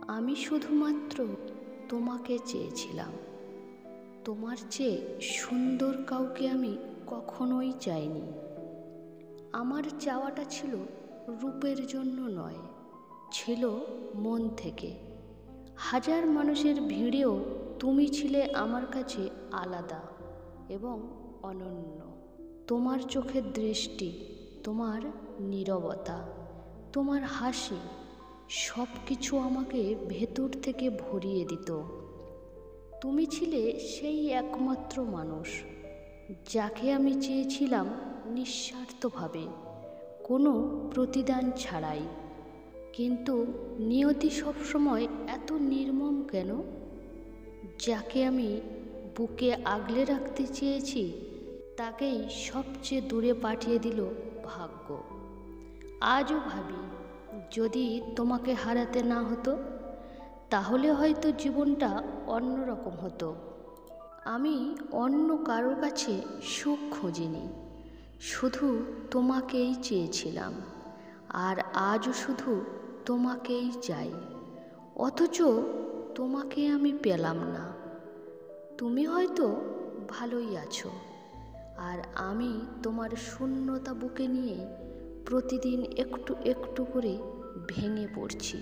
আমি শুধুমাত্র তোমাকে চেয়েছিলাম। তোমার চেয়ে সুন্দর কাউকে আমি কখনোই চাইনি। আমার চাওয়াটা ছিল রূপের জন্য নয়, ছিল মন থেকে। হাজার মানুষের ভিড়েও তুমি ছিলে আমার কাছে আলাদা এবং অনন্য। তোমার চোখের দৃষ্টি, তোমার নীরবতা, তোমার হাসি সব কিছু আমাকে ভেতর থেকে ভরিয়ে দিত। তুমি ছিলে সেই একমাত্র মানুষ যাকে আমি চেয়েছিলাম নিঃস্বার্থভাবে, কোনো প্রতিদান ছাড়াই। কিন্তু নিয়তি সবসময় এত নির্মম কেন? যাকে আমি বুকে আগলে রাখতে চেয়েছি তাকেই সবচেয়ে দূরে পাঠিয়ে দিল ভাগ্য। আজও ভাবি, যদি তোমাকে হারাতে না হতো তাহলে হয়তো জীবনটা অন্যরকম হতো। আমি অন্য কারোর কাছে সুখ খুঁজিনি, শুধু তোমাকেই চেয়েছিলাম। আর আজও শুধু তোমাকেই চাই, অথচ তোমাকে আমি পেলাম না। তুমি হয়তো ভালোই আছো, আর আমি তোমার শূন্যতা বুকে নিয়ে প্রতিদিন একটু একটু করে ভেঙে পড়ছি।